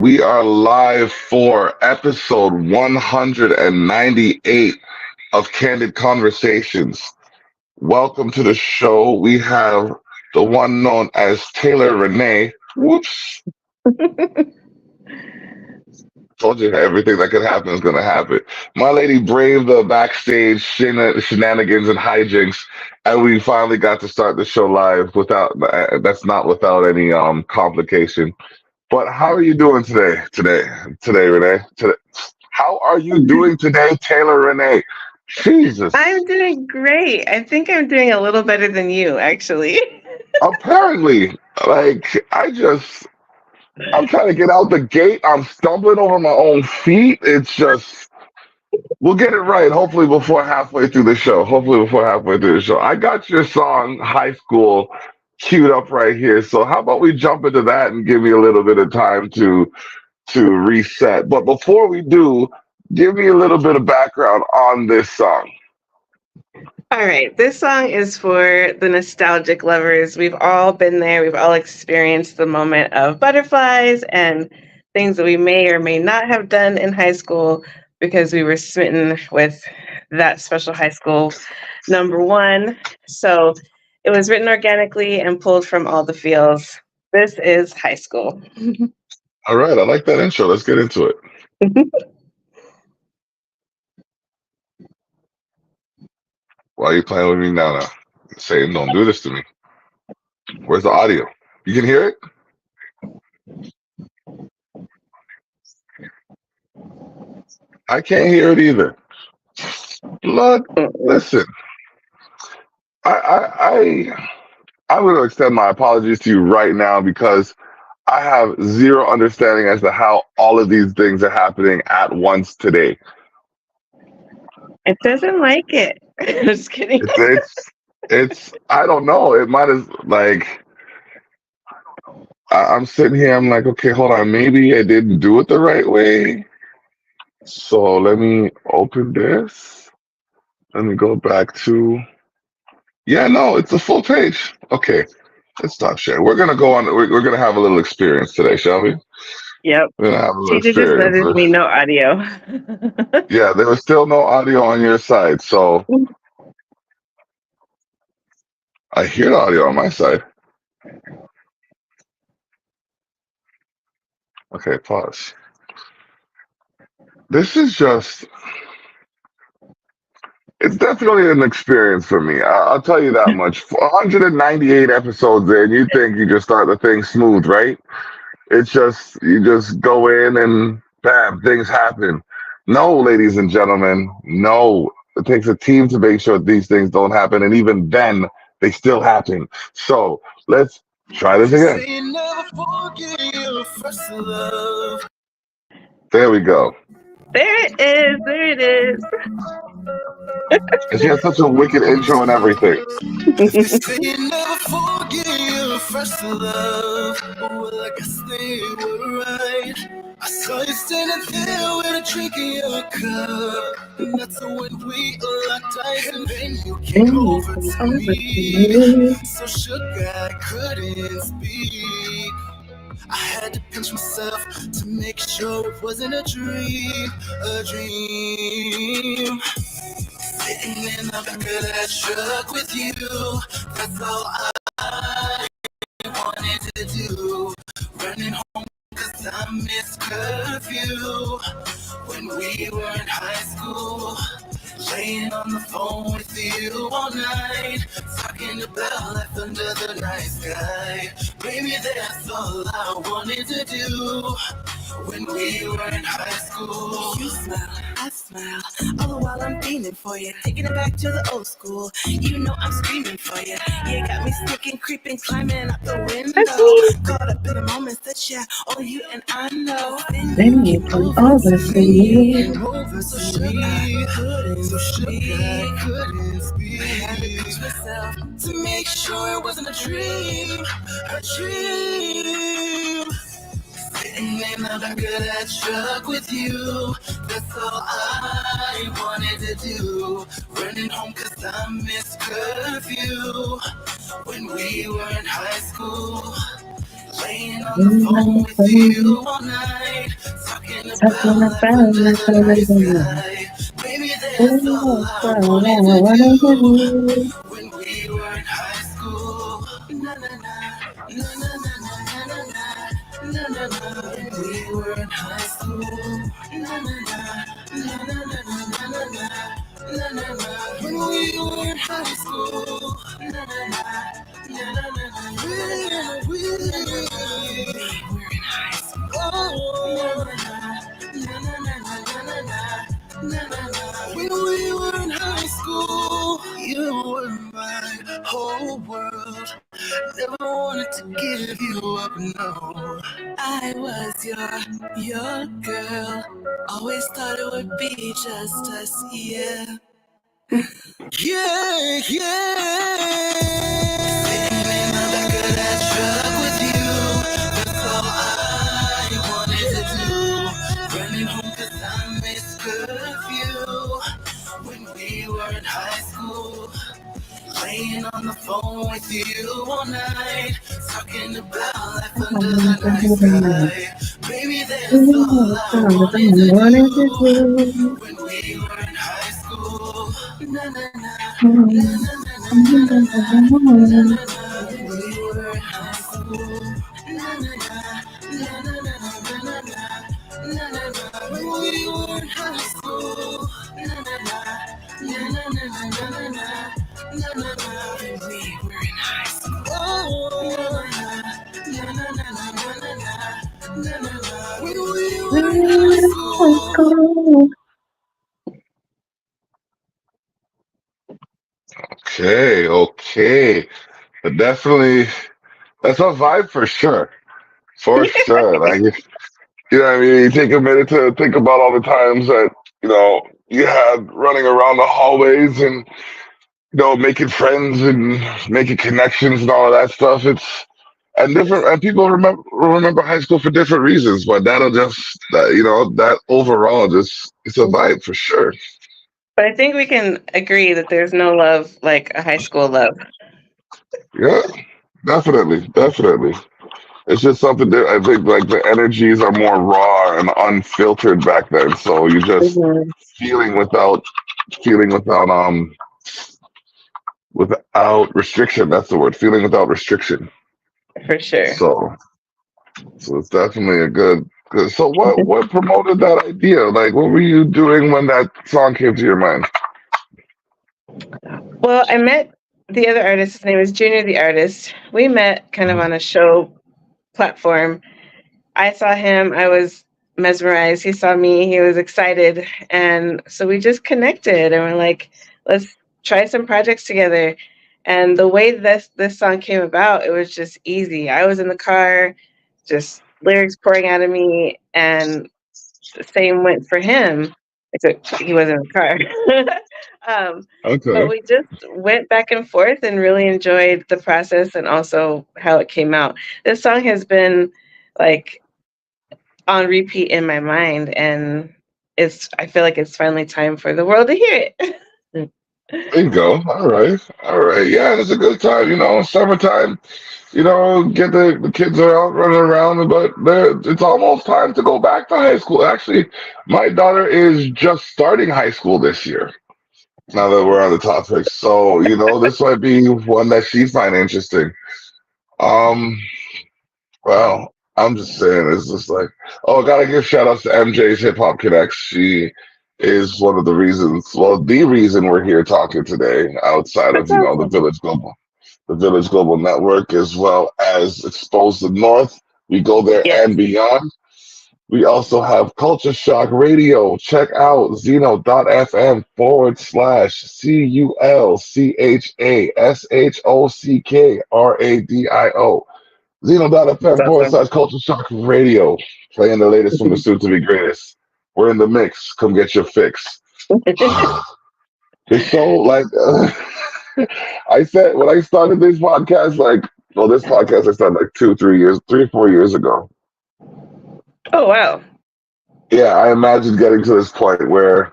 We are live for episode 198 of Candid Conversations. Welcome to the show. We have the one known as Taylor Rene. Whoops. Told you everything that could happen is going to happen. My lady braved the backstage shenanigans and hijinks, and we finally got to start the show live without, that's not without any complication. But how are you doing today, Renee? How are you doing today, Taylor Renee? Jesus. I'm doing great. I think I'm doing a little better than you, actually. Apparently, I'm trying to get out the gate. I'm stumbling over my own feet. We'll get it right. Hopefully before halfway through the show. I got your song High School queued up right here. So how about we jump into that and give me a little bit of time to reset. But before we do, give me a little bit of background on this song. All right. This song is for the nostalgic lovers. We've all been there. We've all experienced the moment of butterflies and things that we may or may not have done in high school because we were smitten with that special high school number one. So it was written organically and pulled from all the feels. This is High School. All right, I like that intro. Let's get into it. Why are you playing with me now? Saying don't do this to me. Where's the audio? You can hear it? I can't hear it either. Blood, listen. I'm going to extend my apologies to you right now because I have zero understanding as to how all of these things are happening at once today. It doesn't like it. Just kidding. It's I don't know. It might as like I'm sitting here. I'm like, okay, hold on. Maybe I didn't do it the right way. So let me open this. Let me go back to. Yeah, no, it's a full page. Okay, let's stop sharing. We're gonna go on. We're gonna have a little experience today, shall we? Yep. We're gonna have a little Teacher just experience. noticed me no audio. Yeah, there was still no audio on your side, so I hear the audio on my side. Okay, pause. This is just. It's definitely an experience for me. I'll tell you that much. 198 episodes in, you think you just start the thing smooth, right? It's just you just go in and bam, things happen. No, ladies and gentlemen, no. It takes a team to make sure these things don't happen, and even then, they still happen. So let's try this again. There we go. There it is. There it is. And she has such a wicked intro and everything. I saw you standing there with a drink in your cup. And that's when we locked eyes, and then you came over to me. So shook I couldn't speak. I had to pinch myself to make sure it wasn't a dream, a dream. Sitting in the back of that truck with you, that's all I wanted to do. Running home 'cause I miss curfew. When we were in high school, laying on the phone with you all night, talking about life under the night sky. Baby, that's all I wanted to do. When we were in high school, you smile, I smile, all the while I'm beaming for you, taking it back to the old school. You know I'm screaming for you. You got me sticking, creeping, climbing out the window. Caught up in the moments that only you and I know. Then you come over to me. So shook I couldn't speak. I had to pinch myself to make sure it wasn't a dream, a dream. Sitting in the back of that truck with you, that's all I wanted to do. Running home 'cause I miss curfew. When we were in high school, Laying on the phone with you all night, talking about life under the night sky. Baby, that's all I wanted to do when we were in high school. Na na na, na na na na na na na na na. When we were in high school. Na na na, na na na na na na na. Na, na, na. When we were in high school, na, na, na. Na, na, na, na. When we were in high school, oh, na, na, na, na, na, na, na, na, na, na. When we were in high school, you were my whole world. Never wanted to give you up, no. I was your girl. Always thought it would be just us, yeah. Yeah, yeah. Sitting in the back of that truck with you. That's all I wanted to do. Running home 'cause I miss curfew. When we were in high school. Laying on the phone with you all night, talking about life under the night sky. Baby, that's all I wanted to do when we were in high school. Na na na, na na na na na na na na na. When we were in high school. Na na na, na na na na na na na na na. When we were in high school. Na na na, na na na na na na na. Na, na, na, when we were in high school. Oh, na, na, na, na, na, na, na, na, na, na, when we were in high school. Okay, okay. But definitely, that's a vibe for sure. For sure. Like, you know what I mean? You take a minute to think about all the times that, you had running around the hallways and, making friends and making connections and all of that stuff. And people remember high school for different reasons, but that overall just, it's a vibe for sure. But I think we can agree that there's no love like a high school love. Yeah, definitely, definitely. It's just something that I think like the energies are more raw and unfiltered back then. So you just Mhm. feeling without feeling without restriction. That's the word. Feeling without restriction. For sure. So it's definitely a good. So what promoted that idea? Like what were you doing when that song came to your mind? Well, I met the other artist. His name is Junior the artist. We met kind of on a show platform. I saw him. I was mesmerized. He saw me. He was excited, and so we just connected. And we're like, let's try some projects together. And the way this song came about, it was just easy. I was in the car, just lyrics pouring out of me, and the same went for him, except he wasn't in the car. But Okay. we just went back and forth and really enjoyed the process and also how it came out. This song has been like on repeat in my mind, and I feel like it's finally time for the world to hear it. There you go. All right. All right. Yeah, it's a good time. Summertime. Get the kids are out running around, but it's almost time to go back to high school. Actually, my daughter is just starting high school this year. Now that we're on the topic, so this might be one that she find interesting. Um, well, I'm just saying, it's just like, oh, I gotta give shout outs to MJ's Hip Hop Connects. She is one of the reasons, well, the reason we're here talking today, outside That's of awesome. the Village Global Network, as well as Expose the North. We go there Yes. and beyond. We also have Culture Shock Radio. Check out Zeno.fm/CULCHASHOCKRADIO. That's Zeno.fm forward awesome. slash Culture Shock Radio. Playing the latest from the soon to be greatest. We're in the mix. Come get your fix. It's so like, I said when I started this podcast, this podcast I started like 3 or 4 years ago. Oh wow. Yeah, I imagined getting to this point where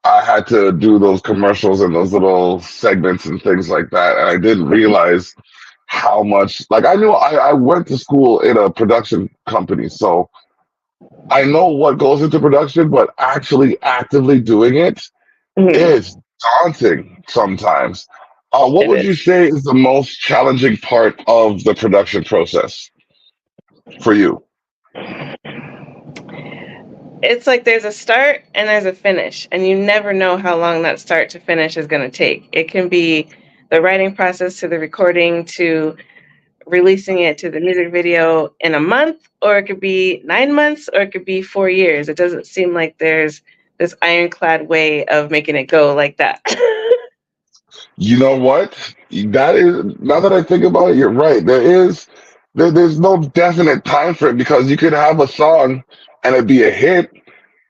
I had to do those commercials and those little segments and things like that. And I didn't realize how much, like, I went to school in a production company, so I know what goes into production, but actually actively doing it Mhm. is daunting sometimes. What It would you is. say is the most challenging part of the production process for you? It's like there's a start and there's a finish, and you never know how long that start to finish is going to take. It can be the writing process to the recording to releasing it to the music video in a month, or it could be 9 months, or it could be 4 years. It doesn't seem like there's this ironclad way of making it go like that. You know what? That is, now that I think about it, you're right. There's no definite time for it because you could have a song and it be a hit,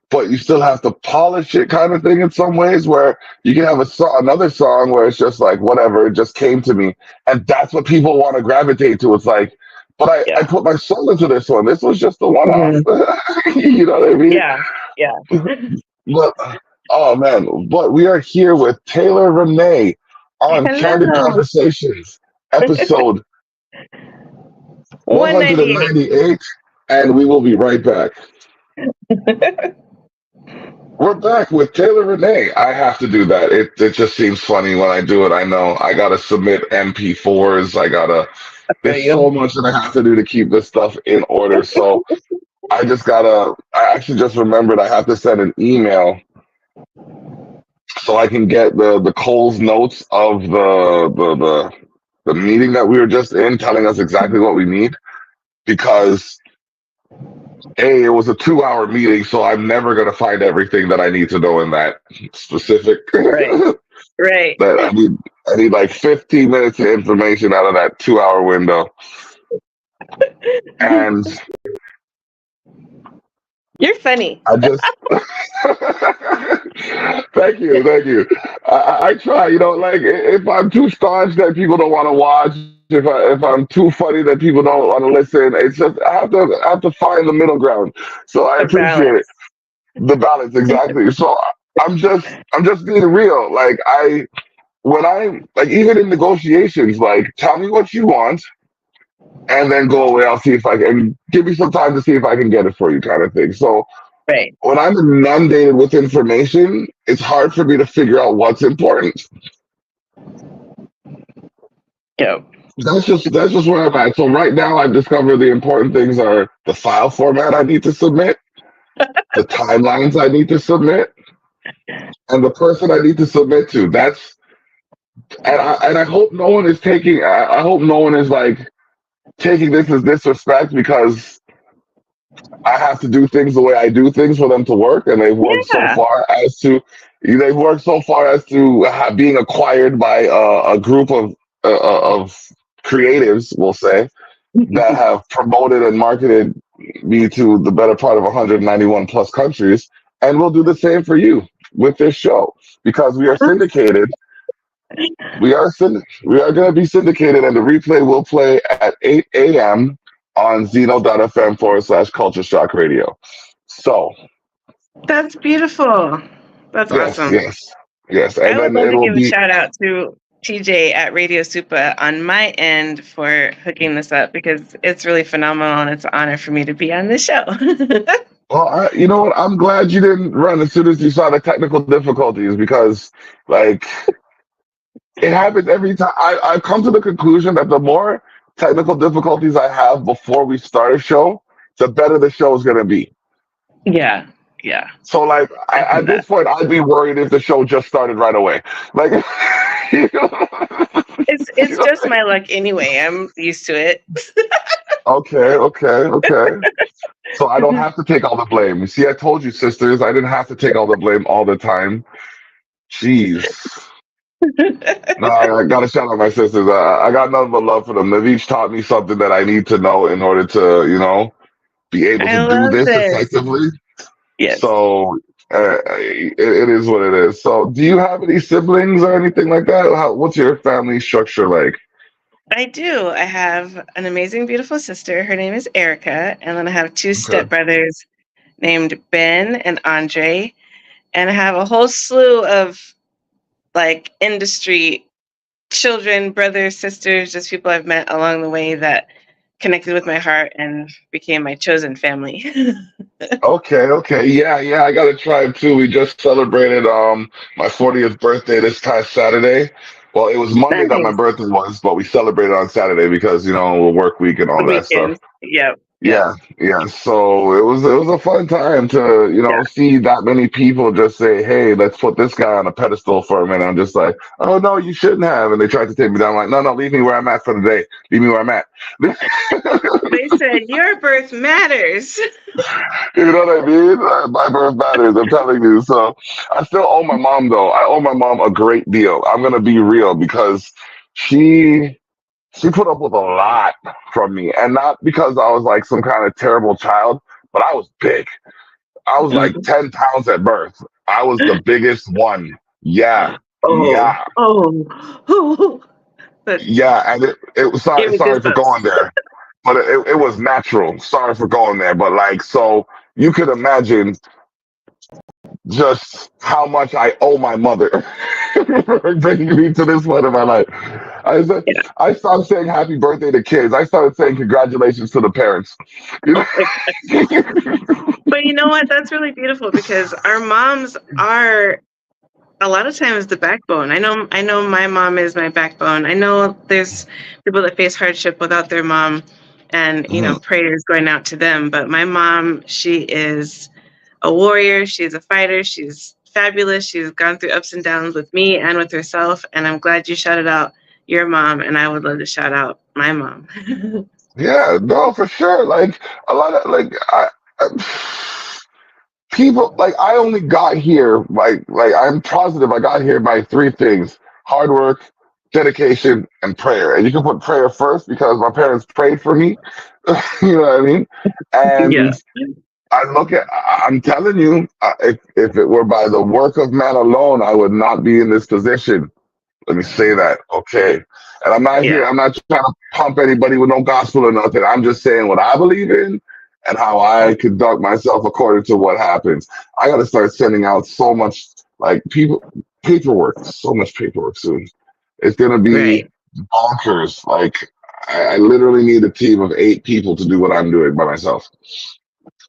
but you still have to polish it kind of thing in some ways where you can have another song where it's just like whatever, it just came to me. And that's what people want to gravitate to. It's like, but I Yeah. put my soul into this one. This was just a one off. Mhm. You know what I mean? Yeah. Yeah. But oh man, but we are here with Taylor Rene on Candid Hello. Conversations, episode 198. 198, and we will be right back. We're back with Taylor Rene. I have to do that. It just seems funny when I do it. I know I gotta submit MP4s. Feel There's you. so much that I have to do to keep this stuff in order. So I actually just remembered I have to send an email so I can get the Cole's notes of the meeting that we were just in, telling us exactly what we need. Because it was a 2 hour meeting, so I'm never gonna find everything that I need to know in that specific. Right. Right. That I need like 15 minutes of information out of that 2 hour window. And You're funny. I just thank you. I try, like if I'm too staunch that people don't want to watch, if I'm too funny that people don't want to listen, it's just I have to find the middle ground. So I The appreciate it. balance. The balance, exactly. So I'm just being real. Like when I like even in negotiations, like tell me what you want and then go away. I'll see if I can give me some time to see if I can get it for you, kind of thing. So Right. when I'm inundated with information, it's hard for me to figure out what's important. Yep. That's just where I'm at. So right now, I've discovered the important things are the file format I need to submit, the timelines I need to submit, and the person I need to submit to. And I hope no one is taking. I hope no one is like taking this as disrespect because I have to do things the way I do things for them to work, and Yeah. they've worked so far as to being acquired by a group of creatives, we'll say, that have promoted and marketed me to the better part of 191 plus countries, and we'll do the same for you with this show because we are syndicated. We are going to be syndicated, and the replay will play at 8 a.m. on zeno.fm/culture shock radio. So, That's beautiful. That's yes, awesome. yes, yes. I And would then love to it'll give a be, shout out to TJ at Radio Supa on my end for hooking this up because it's really phenomenal and it's an honor for me to be on this show. well, you know what? I'm glad you didn't run as soon as you saw the technical difficulties because, like, it happens every time. I've come to the conclusion that the more technical difficulties I have before we start a show, the better the show is going to be. Yeah. Yeah. So, like, I see at that. this point, I'd be worried if the show just started right away. Like, you know, you It's know? just my luck anyway. I'm used to it. Okay. So I don't have to take all the blame. You see, I told you, sisters, I didn't have to take all the blame all the time. Jeez. No, I gotta shout out my sisters. I got nothing but love for them. They've each taught me something that I need to know in order to, be able to I do love this this. effectively. Yes, So it is what it is. So, do you have any siblings or anything like that? What's your family structure like? I do. I have an amazing, beautiful sister. Her name is Erica. And then I have two Okay. stepbrothers named Ben and Andre. And I have a whole slew of like industry children, brothers, sisters, just people I've met along the way that connected with my heart and became my chosen family. Okay, okay. Yeah, yeah, I gotta try it too. We just celebrated my 40th birthday this past Saturday. Well, it was Monday that my Nice. birthday was, but we celebrated on Saturday because, work week and The all that stuff. weekend. Yep. Yep. Yeah, yeah. So it was a fun time to, Yeah. see that many people just say, "Hey, let's put this guy on a pedestal for a minute." I'm just like, "Oh no, you shouldn't have." And they tried to take me down. I'm like, "No, no, leave me where I'm at for the day. Leave me where I'm at." They said your birth matters. You know what I mean? My birth matters. I'm telling you. So I still owe my mom though. I owe my mom a great deal. I'm gonna be real because she she put up with a lot from me, and not because I was like some kind of terrible child, but I was big. I was like Mhm. 10 pounds at birth. I was the biggest one. Yeah, Oh, yeah, oh, but yeah. And it was give sorry, me sorry for goosebumps. going there, but it was natural. Sorry for going there, but like so. You could imagine just how much I owe my mother for bringing me to this point in my life. I said, Yeah. I stopped saying happy birthday to kids. I started saying congratulations to the parents. You know? But you know what? That's really beautiful because our moms are a lot of times the backbone. I know my mom is my backbone. I know there's people that face hardship without their mom and Mhm. prayers going out to them. But my mom, she is a warrior, she's a fighter, she's fabulous. She's gone through ups and downs with me and with herself. And I'm glad you shouted out your mom, and I would love to shout out my mom. Yeah, no, for sure. Like a lot of people like I only got here like I'm positive I got here by three things: hard work, dedication, and prayer. And you can put prayer first because my parents prayed for me. You know what I mean? Yeah. And I'm telling you, if it were by the work of man alone, I would not be in this position. Let me say that, okay? And Yeah. I'm not trying to pump anybody with no gospel or nothing. I'm just saying what I believe in and how I conduct myself according to what happens. I got to start sending out so much, like, paperwork, so much paperwork soon. It's going to Right. be bonkers. Like, I literally need a team of 8 people to do what I'm doing by myself.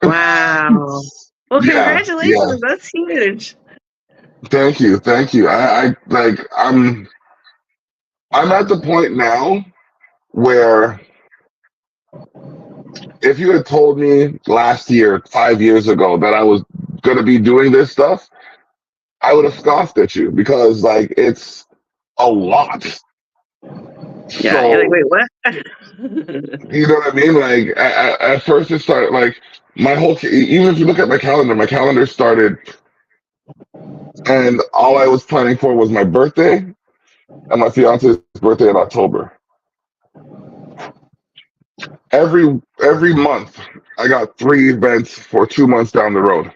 Wow. Well, Yeah, yeah. congratulations. That's huge. Thank you, thank you. I'm at the point now where if you had told me last year, 5 years ago, that I was going to be doing this stuff, I would have scoffed at you because, like, it's a lot. Yeah. You're like, So, wait, what? you know what I mean? Like, at first, it started like even if you look at my calendar started, and all I was planning for was my birthday and my fiance's birthday in October. Every month, I got 3 events for 2 months down the road,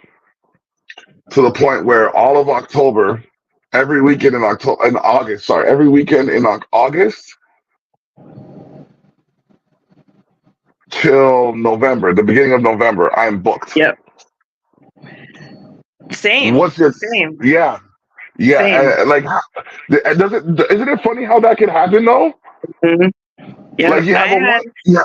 to the point where all of October, every weekend in October, in August, sorry, every weekend in August till November, the beginning of November, I'm booked. Yep. Same. What's your, Same. yeah, yeah, Same. and like, isn't it funny how that can happen though? Mhm. Like Yep. you have a one, yeah,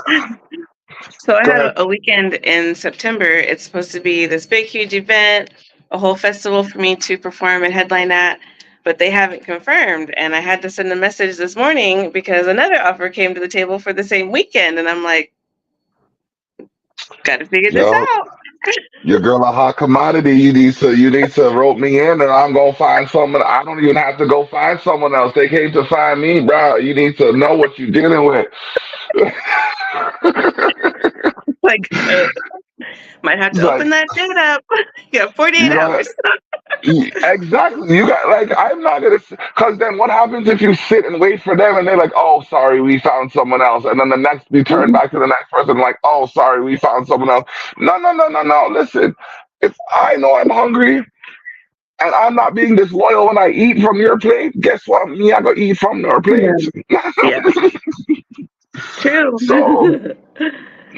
So I go had ahead. a weekend in September. It's supposed to be this big, huge event, a whole festival for me to perform and headline at, but they haven't confirmed. And I had to send a message this morning because another offer came to the table for the same weekend. And I'm like, got to figure this Yo, out. your girl a hot commodity. You need to rope me in, and I'm gonna find someone. I don't even have to go find someone else. They came to find me, bro. You need to know what you're dealing with. Like, might have It's to like, open that date up. You got 48 you know, hours. exactly. You got like I'm not gonna because then what happens if you sit and wait for them and they're like, oh, sorry, we found someone else, and then the next you turn Mhm. back to the next person like, oh, sorry, we found someone else. No, no, no, no, no. Listen, if I know I'm hungry and I'm not being disloyal when I eat from your plate, guess what? Me, I go eat from your Yeah. plate. Yeah. True. So.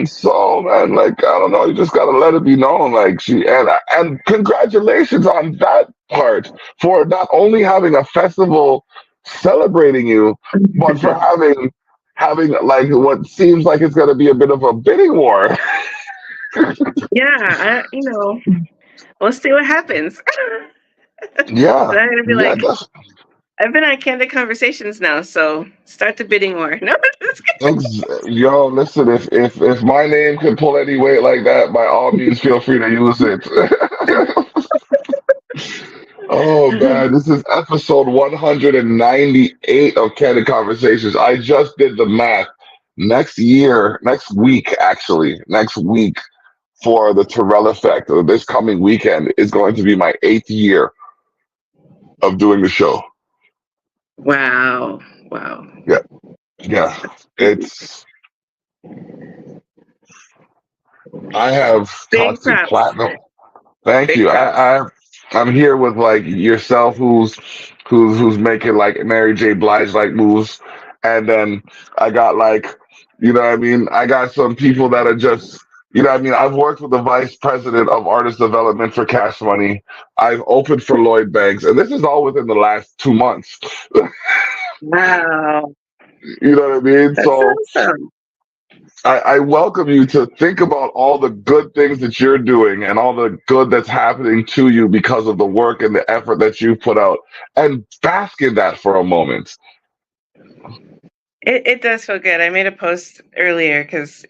So man, like I don't know, you just gotta let it be known. Like and congratulations on that part for not only having a festival celebrating you, but for having like what seems like it's going to be a bit of a bidding war. Yeah, we'll see what happens. Yeah, But I'm gonna be yeah, like, I've been on Candid Conversations now, so start the bidding war. No, just Yo, listen, if my name can pull any weight like that, by all means, feel free to use it. Oh kidding. man, this is episode 198 of Candid Conversations. I just did the math. Next week, actually, next week for the Terrell Effect, or this coming weekend, is going to be my 8th year of doing the show. Wow, wow, Yeah, yeah. It's I have big touched props, platinum. Thank big you. props. I'm here with like yourself, who's making like Mary J. Blige like moves, and then I got like, you know what I mean. I got some people that are just, you know what I mean. I've worked with the vice president of artist development for Cash Money. I've opened for Lloyd Banks, and this is all within the last 2 months. Wow, You know what I mean? that's So awesome. I welcome you to think about all the good things that you're doing and all the good that's happening to you because of the work and the effort that you put out, and bask in that for a moment. It does feel good. I made a post earlier because,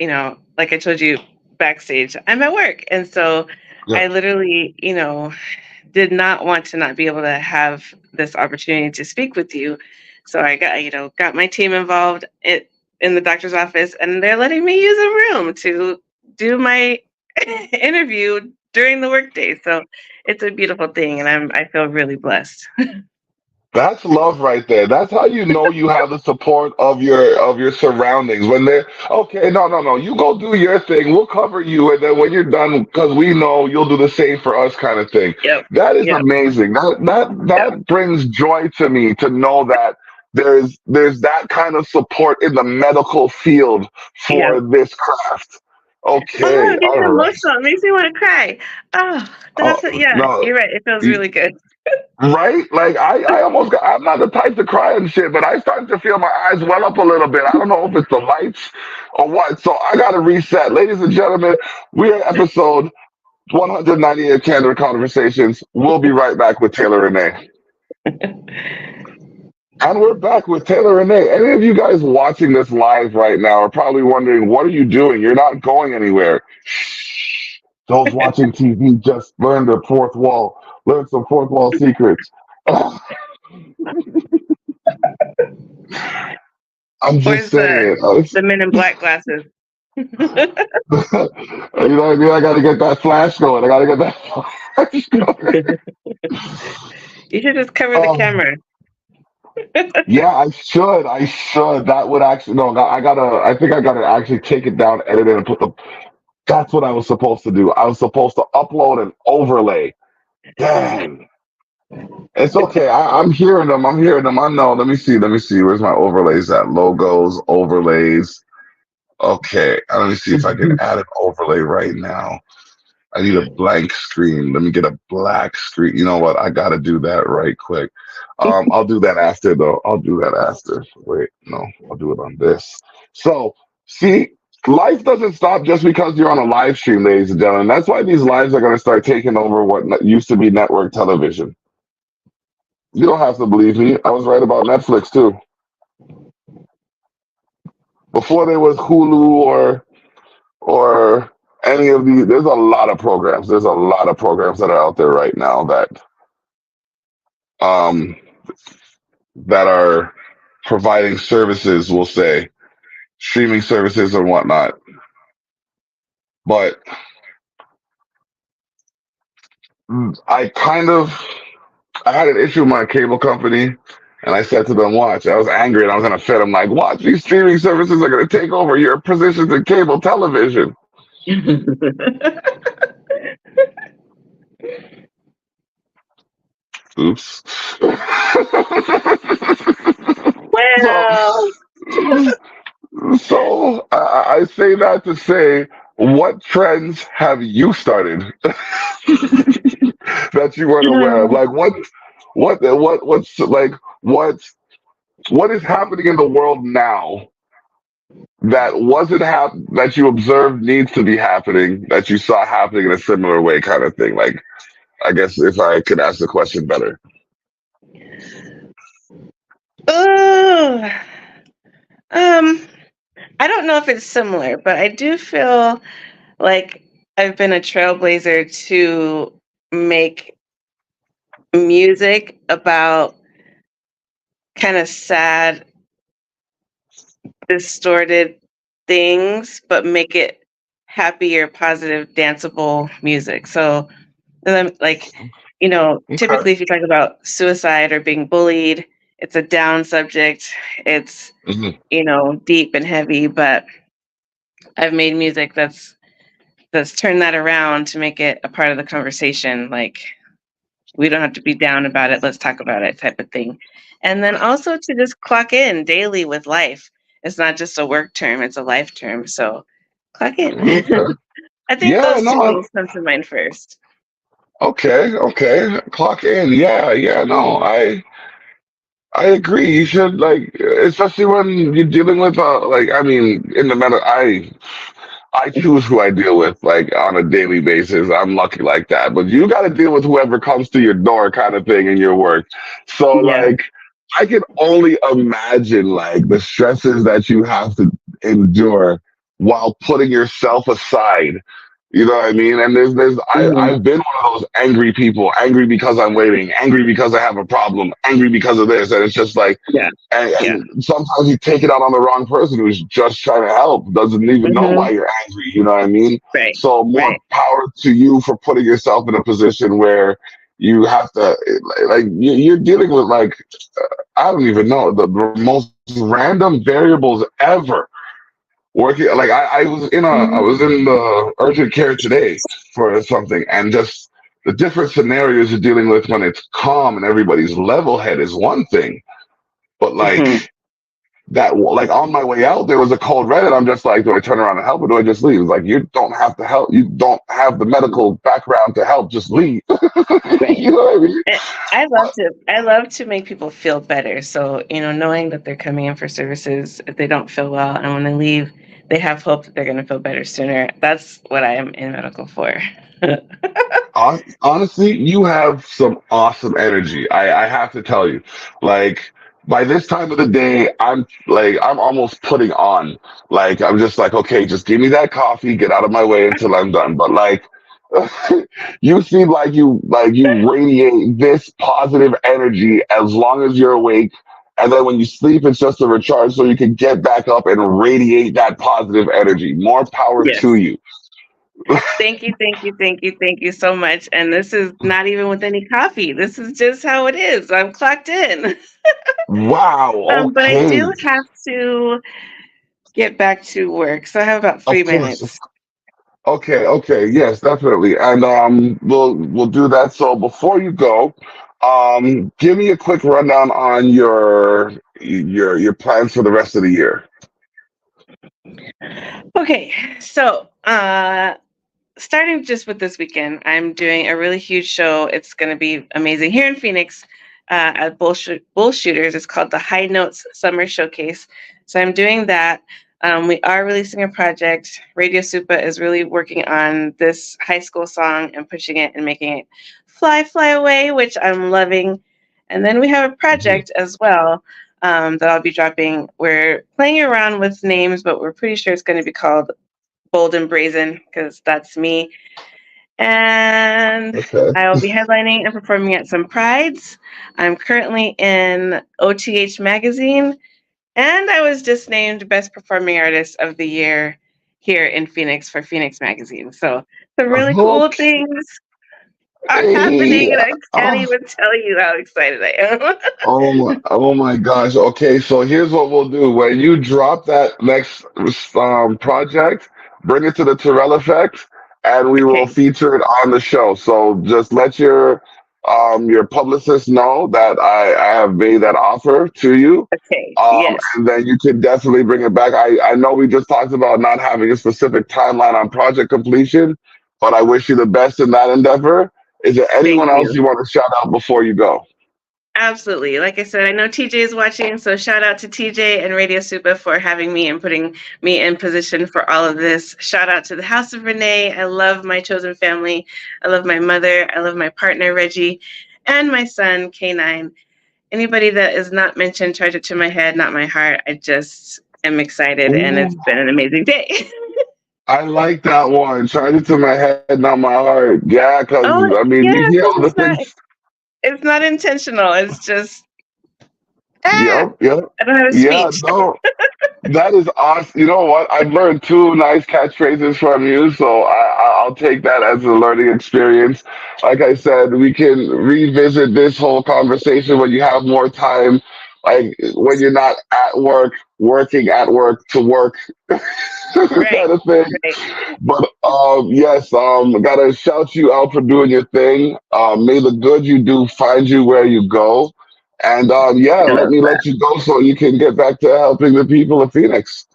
like I told you backstage, I'm at work. And so Yeah, I literally, did not want to not be able to have this opportunity to speak with you. So I got my team involved in the doctor's office, and they're letting me use a room to do my interview during the workday. So it's a beautiful thing, and I feel really blessed. that's love right there. That's how you know you have the support of your surroundings. When they're okay, no, you go do your thing. We'll cover you, and then when you're done, because we know you'll do the same for us, kind of thing. Yep. That is Yep. amazing. Yep. That brings joy to me to know that there's that kind of support in the medical field Yep. for this craft. Oh, Okay, I'm all getting right. emotional. It makes me want to cry. Oh, Oh yeah, no. you're right. It feels really good. Right? Like I almost got, I'm not the type to cry and shit, but I started to feel my eyes well up a little bit. I don't know if it's the lights or what. So I gotta reset. Ladies and gentlemen, we're at episode 198 of Candor Conversations. We'll be right back with Taylor Rene. And we're back with Taylor Rene. Any of you guys watching this live right now are probably wondering, what are you doing? You're not going anywhere. Shh. Those watching TV just learn the fourth wall, learn some fourth wall secrets. I'm just Where's the saying. the Men in Black glasses? You know what I mean? I got to get that flash going. I got to get that flash going. You should just cover the Oh, camera. yeah, I should. I should. That would actually, no, I gotta, I think I gotta actually take it down, edit it, and put the, that's what I was supposed to do. I was supposed to upload an overlay. Dang. It's okay. I'm hearing them. I'm hearing them. I know. Let me see. Let me see. Where's my overlays at? Logos, overlays. Okay. Let me see if I can add an overlay right now. I need a blank screen. Let me get a black screen. You know what? I gotta do that right quick. I'll do that after though. I'll do that after. Wait, no, I'll do it on this. So, see, life doesn't stop just because you're on a live stream, ladies and gentlemen. That's why these lives are gonna start taking over what used to be network television. You don't have to believe me. I was right about Netflix too. Before there was Hulu or any of these, there's a lot of programs. There's a lot of programs that are out there right now um that are providing services, we'll say, streaming services and whatnot. But I kind of I had an issue with my cable company, and I said to them, watch, I was angry and I was gonna fit them like, watch, these streaming services are gonna take over your positions in cable television. Oops. So Well, so I say that to say, what trends have you started that you weren't aware of? Like what's like what what is happening in the world now that wasn't that you observed needs to be happening that you saw happening in a similar way, kind of thing? Like, I guess if I could ask the question better. Oh, um, I don't know if it's similar, but I do feel like I've been a trailblazer to make music about kind of sad, distorted things, but make it happier, positive, danceable music. So, and then, like, Okay. typically if you talk about suicide or being bullied, it's a down subject. It's, Hmm. deep and heavy, but I've made music that's turned that around to make it a part of the conversation. Like, we don't have to be down about it. Let's talk about it, type of thing. And then also to just clock in daily with life. It's not just a work term, it's a life term. So clock in. Okay. I think Yeah, those two no, things come to mind first. okay, okay. Clock in. Yeah, yeah, no, I agree. You should like, especially when you're dealing with like, I mean, in the matter, I choose who I deal with like on a daily basis. I'm lucky like that. But you got to deal with whoever comes to your door, kind of thing, in your work. So Yeah. like, I can only imagine like the stresses that you have to endure while putting yourself aside. You know what I mean? And Hmm. I've been one of those angry people, angry because I'm waiting, angry because I have a problem, angry because of this, and it's just like, Yeah. Yeah. and sometimes you take it out on the wrong person who's just trying to help, doesn't even know Hmm. why you're angry. You know what I mean? Right. So more Right. power to you for putting yourself in a position where you have to, like, you're dealing with like, I don't even know, the most random variables ever. Working like I was in the urgent care today for something, and just the different scenarios you're dealing with when it's calm and everybody's level head is one thing, but Hmm. like that, like on my way out, there was a cold red, and I'm just like, do I turn around and help or do I just leave? It's like, you don't have to help. You don't have the medical background to help. Just leave. Right. You know what I mean? Eh, I love to make people feel better. So, knowing that they're coming in for services if they don't feel well, and when they leave, they have hope that they're going to feel better sooner. That's what I am in medical for. Honestly, you have some awesome energy. I have to tell you, like by this time of the day, I'm almost putting on. Like I'm just like, okay, just give me that coffee, get out of my way until I'm done. But like, you seem like you radiate this positive energy as long as you're awake. And then when you sleep, it's just a recharge so you can get back up and radiate that positive energy. More power to Yes. you. Thank you, thank you, thank you, thank you so much. And this is not even with any coffee. This is just how it is. I'm clocked in. Wow. But I do Okay. have to get back to work. So I have about Of three course. minutes. Okay, okay, yes, definitely. And we'll do that. So before you go, give me a quick rundown on your plans for the rest of the year. Okay, so starting just with this weekend, I'm doing a really huge show. It's going to be amazing here in Phoenix at Bull Shooters. It's called the High Notes Summer Showcase. So I'm doing that. We are releasing a project. Radio Supa is really working on this high school song and pushing it and making it fly, fly away, which I'm loving. And then we have a Mhm. project as well that I'll be dropping. We're playing around with names, but we're pretty sure it's going to be called Bold and Brazen because that's me. And Okay. I will be headlining and performing at some prides. I'm currently in OTH Magazine, and I was just named Best Performing Artist of the Year here in Phoenix for Phoenix Magazine. So some really cool things are happening, Okay. and I can't Oh, even tell you how excited I am. oh my gosh. Okay, so here's what we'll do. When you drop that next project, bring it to the Terrell Effect, and we will Okay, feature it on the show. So just let your publicist know that I have made that offer to you. okay, yes. And then you can definitely bring it back. I know we just talked about not having a specific timeline on project completion, but I wish you the best in that endeavor. Is there Thank anyone else you. you want to shout out before you go? Absolutely. Like I said, I know TJ is watching, so shout out to TJ and Radio Super for having me and putting me in position for all of this. Shout out to the House of Renee. I love my chosen family. I love my mother. I love my partner, Reggie, and my son, K9. Anybody that is not mentioned, charge it to my head, not my heart. I just am excited, and Ooh, it's been an amazing day. I like that one. Charge it to my head, not my heart. Yeah, because Oh, I mean, you yeah, hear because all the things. it's not intentional. It's just Yep, yep. I don't have a Yeah, speech. no. That is awesome. You know what? I've learned two nice catchphrases from you, so I'll take that as a learning experience. Like I said, we can revisit this whole conversation when you have more time, like when you're not at work, working at work to work, Right, kind of thing. right. But yes, gotta shout you out for doing your thing. May the good you do find you where you go. And yeah, I let love me that. let you go so you can get back to helping the people of Phoenix.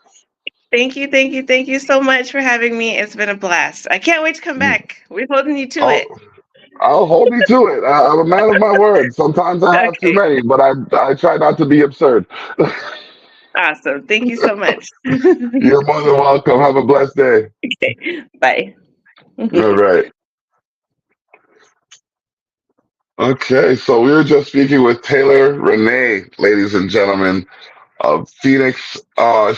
Thank you, thank you, thank you so much for having me. It's been a blast. I can't wait to come back. We're holding you to Oh, it. I'll hold you to it. I'm a man of my word. Sometimes I have too Okay, many, but I try not to be absurd. awesome. Thank you so much. You're more than welcome. Have a blessed day. Okay, bye. All right. Okay, so we were just speaking with Taylor Rene, ladies and gentlemen, of Phoenix.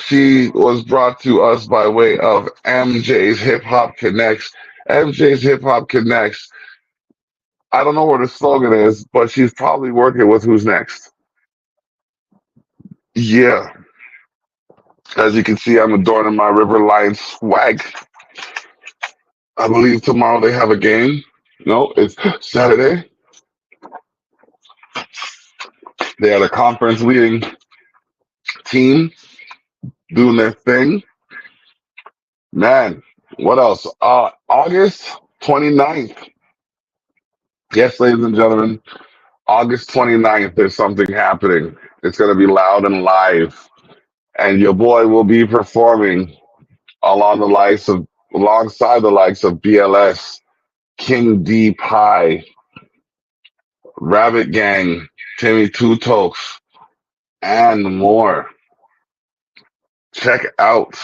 She was brought to us by way of MJ's Hip Hop Connects. MJ's Hip Hop Connects. I don't know what her slogan is, but she's probably working with Who's Next. Yeah, as you can see, I'm adorning my River Lions swag. I believe tomorrow they have a game. No, it's Saturday. They had a conference leading team doing their thing. Man, what else? August 29th. Yes, ladies and gentlemen, August 29th, there's something happening. It's going to be loud and live. And your boy will be performing along the likes of, alongside the likes of BLS, King D Pie, Rabbit Gang, Timmy Two Tokes, and more. Check out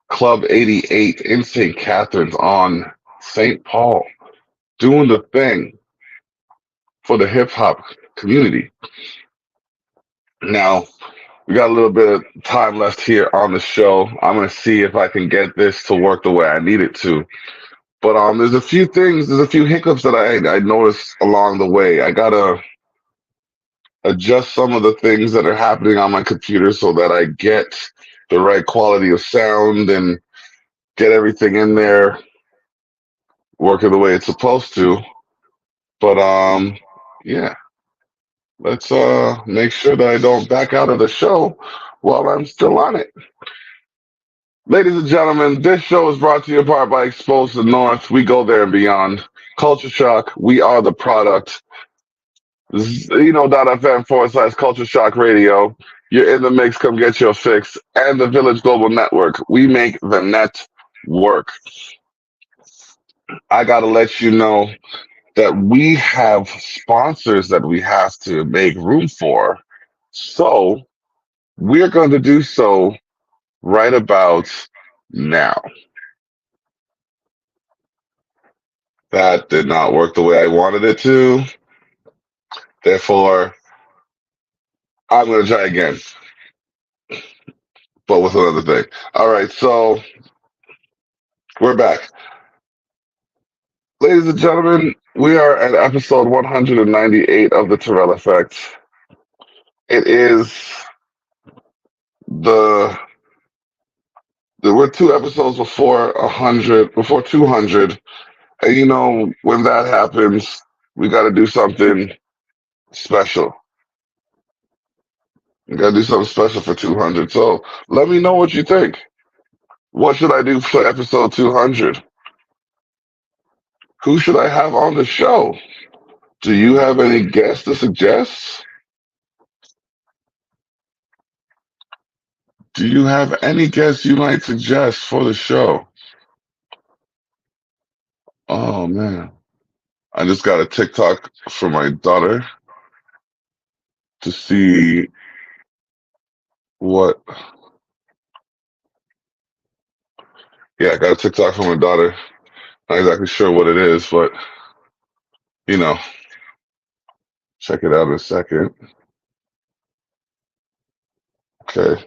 Club 88 in St. Catharines on St. Paul, doing the thing for the hip hop community. Now, we got a little bit of time left here on the show. I'm going to see if I can get this to work the way I need it to. But there's a few hiccups that I noticed along the way. I got to adjust some of the things that are happening on my computer so that I get the right quality of sound and get everything in there working the way it's supposed to. But yeah, let's make sure that I don't back out of the show while I'm still on it. Ladies and gentlemen, this show is brought to you in part by Expose the North. We go there and beyond. Culture Shock, we are the product. Zeno.fm /Culture Shock Radio. You're in the mix, come get your fix. And the Village Global Network. We make the net work. I got to let you know that we have sponsors that we have to make room for. So we're going to do so right about now. That did not work the way I wanted it to. Therefore, I'm going to try again, but with another thing. All right, so we're back. Ladies and gentlemen, we are at episode 198 of The Terrell Effect. It is the there were two episodes before 100, before 200. And when that happens, we got to do something special. We got to do something special for 200. So let me know what you think. What should I do for episode 200? Who should I have on the show? Do you have any guests to suggest? Do you have any guests you might suggest for the show? Oh man. I just got a TikTok from my daughter. to see what. Yeah, I got a TikTok from my daughter. Not exactly sure what it is, but you know, check it out in a second. Okay.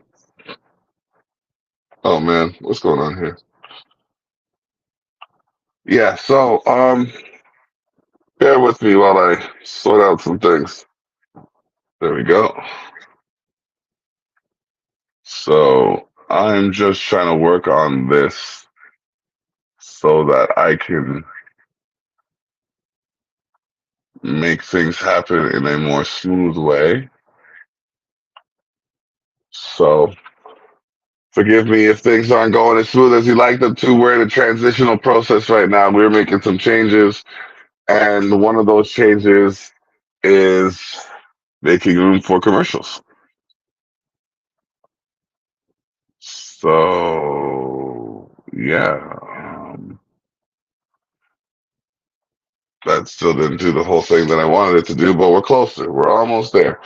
Oh man, what's going on here? Yeah, so bear with me while I sort out some things. There we go. So I'm just trying to work on this so that I can make things happen in a more smooth way. So forgive me if things aren't going as smooth as you like them to. We're in a transitional process right now. We're making some changes, and one of those changes is making room for commercials. So yeah, that still didn't do the whole thing that I wanted it to do, but we're closer. We're almost there.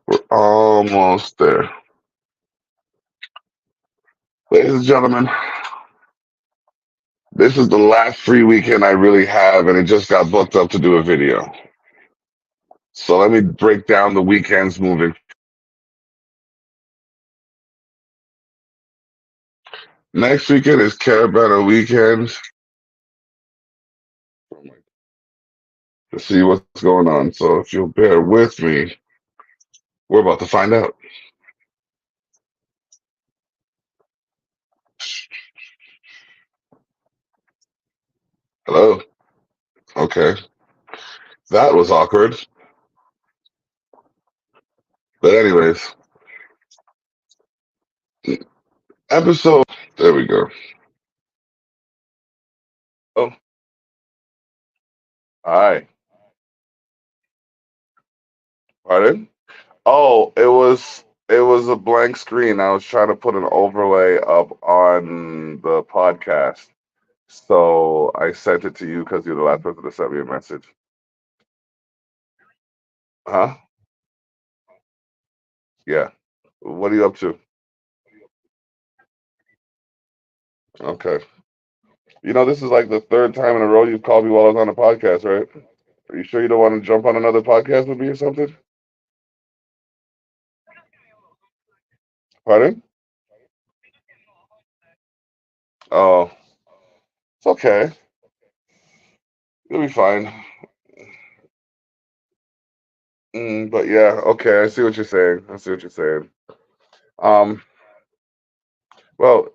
We're almost there. Ladies and gentlemen, this is the last free weekend I really have, and it just got booked up to do a video. So let me break down the weekends moving. Next weekend is Carabana weekend to see what's going on. So if you'll bear with me, we're about to find out. Hello? Okay. That was awkward. But anyways, episode. There we go. Oh, hi. Pardon? Oh, it was a blank screen. I was trying to put an overlay up on the podcast. So I sent it to you because you're the last person to send me a message. Huh? Yeah. What are you up to? Okay. This is like the third time in a row you've called me while I was on a podcast, right? Are you sure you don't want to jump on another podcast with me or something? Pardon? Oh, it's okay. You'll be fine. But yeah, okay. I see what you're saying. I see what you're saying. Um, well,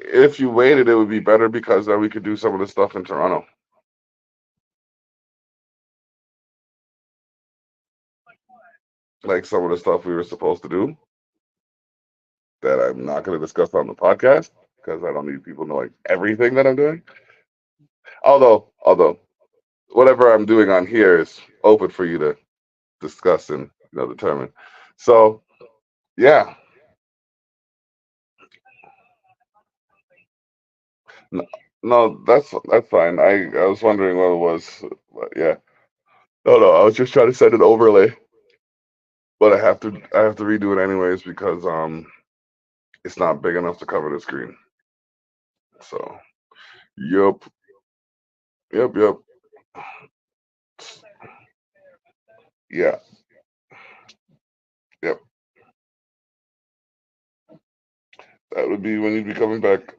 if you waited, it would be better because then we could do some of the stuff in Toronto, like some of the stuff we were supposed to do that I'm not going to discuss on the podcast because I don't need people knowing everything that I'm doing. Although whatever I'm doing on here is open for you to discuss and determine. So yeah, no, no, that's fine. I was wondering what it was, but yeah, no, I was just trying to set an overlay, but I have to redo it anyways because it's not big enough to cover the screen. So yep, yep, yeah, yep. That would be when you'd be coming back.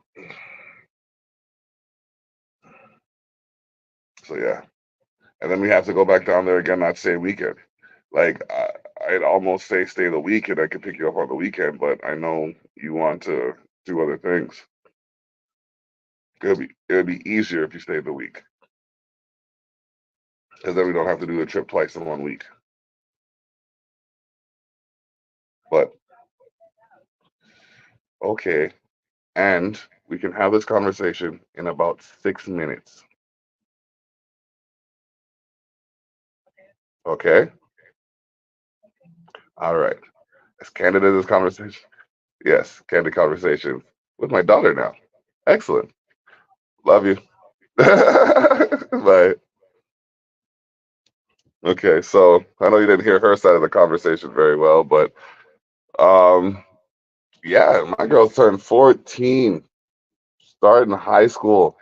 So yeah, and then we have to go back down there again that same weekend. Like I'd almost say stay the week and I could pick you up on the weekend, but I know you want to do other things. It'd be easier if you stayed the week because then we don't have to do the trip twice in 1 week. But okay, and we can have this conversation in about 6 minutes. Okay. All right. As candid as this conversation. Yes, candid conversation with my daughter now. Excellent. Love you. Bye. Okay, so I know you didn't hear her side of the conversation very well, but um, yeah, my girl turned 14, starting high school.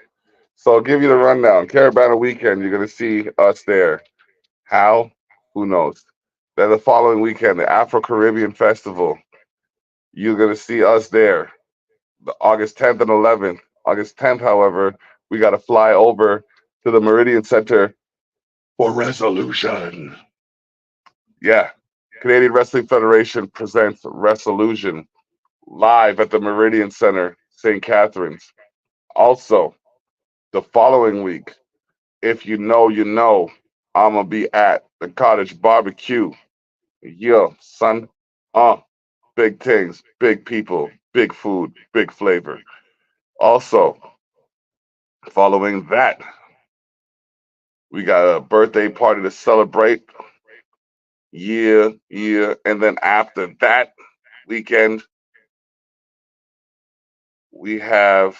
So I'll give you the rundown. Caravana weekend, you're gonna see us there. How? Who knows? Then the following weekend, the Afro Caribbean Festival, you're gonna see us there. The August 10th and 11th. August 10th, however, we got to fly over to the Meridian Center for Resolution. Yeah, Canadian Wrestling Federation presents Resolution live at the Meridian Center, St. Catharines. Also, the following week, if you know, you know, I'm gonna be at the Cottage Barbecue. Yeah, son. Uh, big things, big people, big food, big flavor. Also, following that, we got a birthday party to celebrate. Yeah. And then after that weekend, we have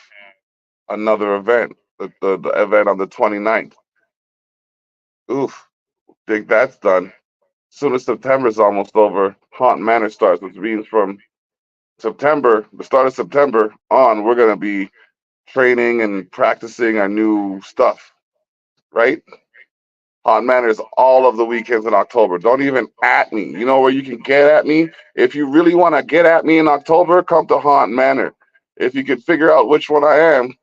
another event, the event on the 29th. Oof, think that's done. Soon as September is almost over, Haunt Manor starts, which means from September, the start of September on, we're going to be training and practicing our new stuff, right? Haunt Manor is all of the weekends in October. Don't even at me. You know where you can get at me? If you really want to get at me in October, come to Haunt Manor. If you can figure out which one I am,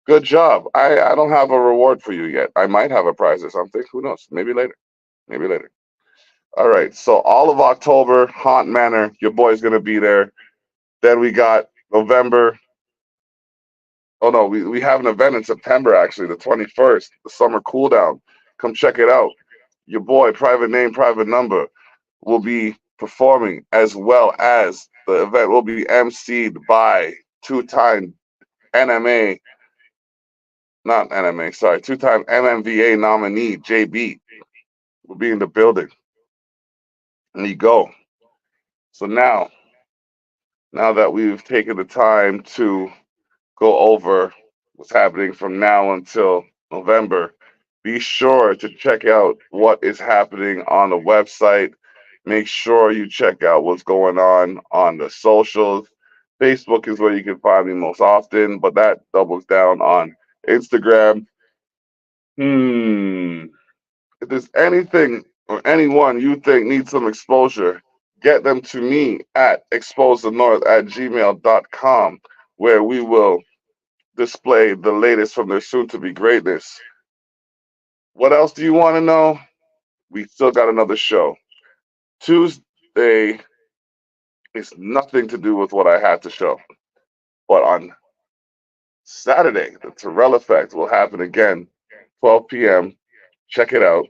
good job. I don't have a reward for you yet. I might have a prize or something. Who knows? Maybe later. Maybe later. All right. So all of October, Haunt Manor, your boy's gonna be there. Then we got November. Oh no, we have an event in September actually, the 21st, the summer cool down. Come check it out. Your boy, private name, private number, will be performing as well as the event will be emceed by two-time NMA, not NMA, sorry, two-time MMVA nominee JB will be in the building. And you go. So now that we've taken the time to go over what's happening from now until November, be sure to check out what is happening on the website. Make sure you check out what's going on the socials. Facebook is where you can find me most often, but that doubles down on Instagram. If there's anything or anyone you think needs some exposure, get them to me at exposethenorth@gmail.com, where we will display the latest from their soon to be greatness. What else do you want to know? We still got another show. Tuesday is nothing to do with what I had to show. But on Saturday, the Terrell Effect will happen again, 12 p.m. Check it out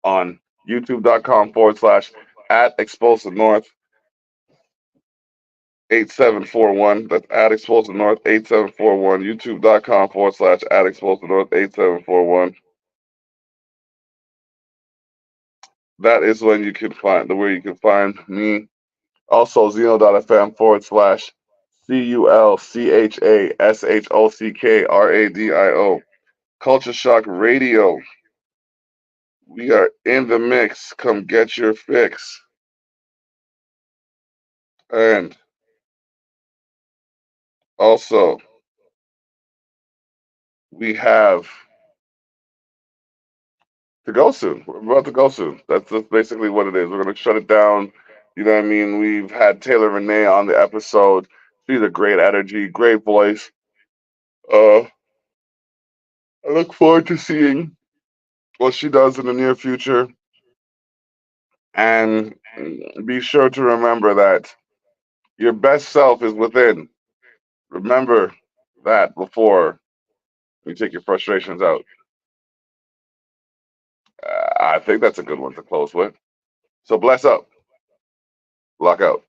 on youtube.com/ at Explosive North 8741. That's at Explosive North 8741. YouTube.com/ at Explosive North 8741. That is when you can find where you can find me. Also, Zeno.fm/ CULCHASHOCKRADIO. Culture Shock Radio. We are in the mix. Come get your fix. And also, we have to go soon. We're about to go soon. That's basically what it is. We're going to shut it down. You know what I mean? We've had Taylor Rene on the episode. She's a great energy, great voice. I look forward to seeing what she does in the near future. And be sure to remember that your best self is within. Remember that before you take your frustrations out. I think that's a good one to close with. So bless up. Lock out.